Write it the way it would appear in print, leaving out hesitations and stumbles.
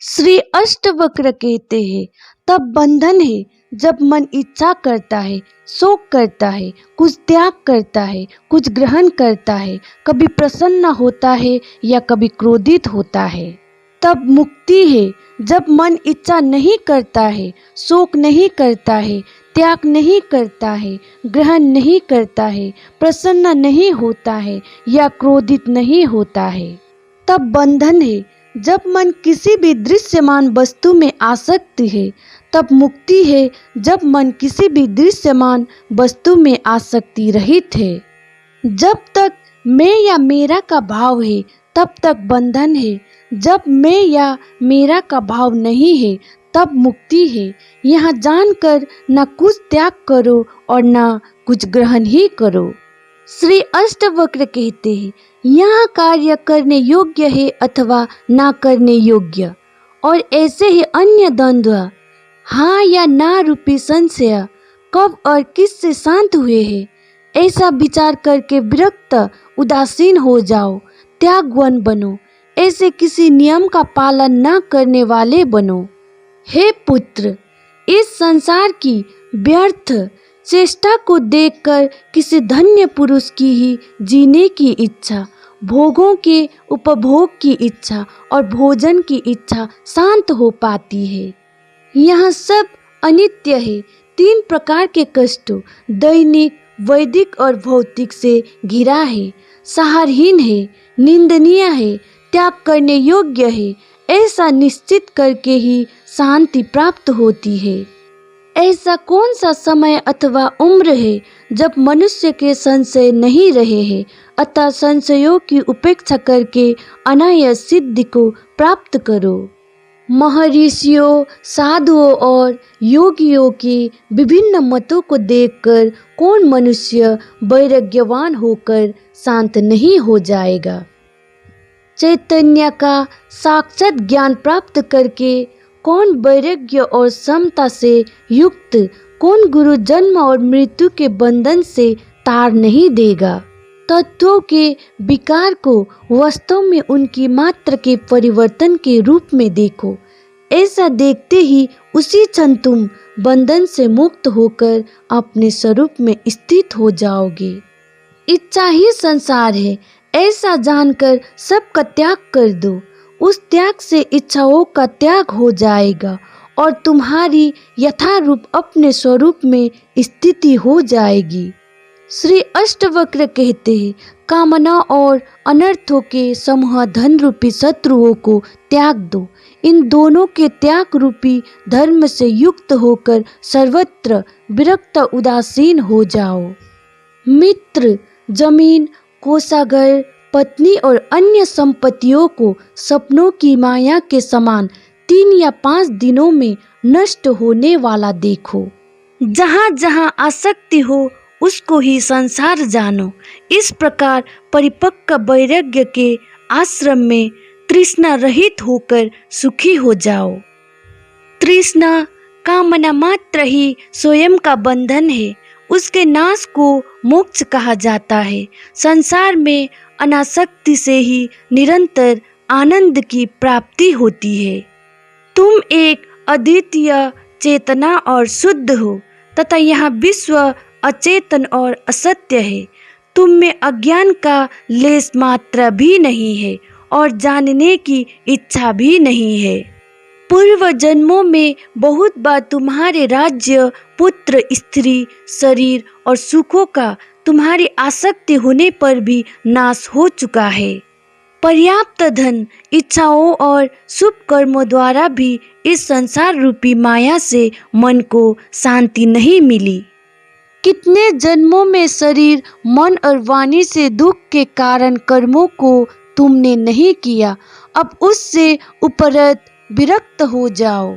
श्री अष्टवक्र कहते हैं तब बंधन है जब मन इच्छा करता है, शोक करता है, कुछ त्याग करता है, कुछ ग्रहण करता है, कभी प्रसन्न होता है या कभी क्रोधित होता है। तब मुक्ति है जब मन इच्छा नहीं करता है, शोक नहीं करता है, त्याग नहीं करता है, ग्रहण नहीं करता है, प्रसन्न नहीं होता है या क्रोधित नहीं होता है। तब बंधन है जब मन किसी भी दृश्यमान वस्तु में आसक्त है। तब मुक्ति है जब मन किसी भी दृश्यमान वस्तु में आसक्ति रहित है। जब तक मैं या मेरा का भाव है तब तक बंधन है। जब मैं या मेरा का भाव नहीं है तब मुक्ति है। यहाँ जानकर न कुछ त्याग करो और न कुछ ग्रहण ही करो। श्री अष्टवक्र कहते हैं यहाँ कार्य करने योग्य है अथवा ना करने योग्य, और ऐसे ही अन्य द्वंद्व हाँ या ना रूपी संशय कब और किस से शांत हुए हैं, ऐसा विचार करके विरक्त उदासीन हो जाओ, त्यागवन बनो, ऐसे किसी नियम का पालन न करने वाले बनो। हे पुत्र, इस संसार की व्यर्थ चेष्टा को देखकर किसी धन्य पुरुष की ही जीने की इच्छा, भोगों के उपभोग की इच्छा और भोजन की इच्छा शांत हो पाती है। यहाँ सब अनित्य है। 3 प्रकार के कष्टों दैनिक, वैदिक और भौतिक से घिरा है। सहारहीन है, निंदनीय है, त्याग करने योग्य है, ऐसा निश्चित करके ही शांति प्राप्त होती है। ऐसा कौन सा समय अथवा उम्र है जब मनुष्य के संशय नहीं रहे हैं, अतः संशयों की उपेक्षा करके अनायास सिद्धि को प्राप्त करो। महर्षियों, साधुओं और योगियों के विभिन्न मतों को देखकर कौन मनुष्य वैराग्यवान होकर शांत नहीं हो जाएगा। चैतन्य का साक्षात ज्ञान प्राप्त करके कौन वैराग्य और समता से युक्त, कौन गुरु जन्म और मृत्यु के बंधन से तार नहीं देगा। तत्वों के विकार को वास्तव में उनकी मात्र के परिवर्तन के रूप में देखो। ऐसा देखते ही उसी क्षण तुम बंधन से मुक्त होकर अपने स्वरूप में स्थित हो जाओगे। इच्छा ही संसार है, ऐसा जानकर सबका त्याग कर दो। उस त्याग से इच्छाओं का त्याग हो जाएगा और तुम्हारी यथारूप अपने स्वरूप में स्थिति हो जाएगी। श्री अष्टवक्र कहते हैं कामना और अनर्थों के समूह धन रूपी शत्रुओं को त्याग दो। इन दोनों के त्याग रूपी धर्म से युक्त होकर सर्वत्र विरक्त उदासीन हो जाओ। मित्र, जमीन, कोषागार, पत्नी और अन्य संपत्तियों को सपनों की माया के समान 3 या 5 दिनों में नष्ट होने वाला देखो। जहाँ जहाँ आसक्ति हो उसको ही संसार जानो। इस प्रकार परिपक्व वैराग्य के आश्रम में तृष्णा रहित होकर सुखी हो जाओ। तृष्णा कामना मात्र ही स्वयं का बंधन है। उसके नाश को मोक्ष कहा जाता है। संसार में अनासक्ति से ही निरंतर आनंद की प्राप्ति होती है। तुम एक अद्वितीय चेतना और शुद्ध हो तथा यह विश्व अचेतन और असत्य है। तुम में अज्ञान का लेश मात्र भी नहीं है और जानने की इच्छा भी नहीं है। पूर्व जन्मों में बहुत बार तुम्हारे राज्य, पुत्र, स्त्री, शरीर और सुखों का तुम्हारी आसक्ति होने पर भी नाश हो चुका है। पर्याप्त धन, इच्छाओं और शुभ कर्मों द्वारा भी इस संसार रूपी माया से मन को शांति नहीं मिली। कितने जन्मों में शरीर, मन और वाणी से दुख के कारण कर्मों को तुमने नहीं किया। अब उससे उपरत विरक्त हो जाओ।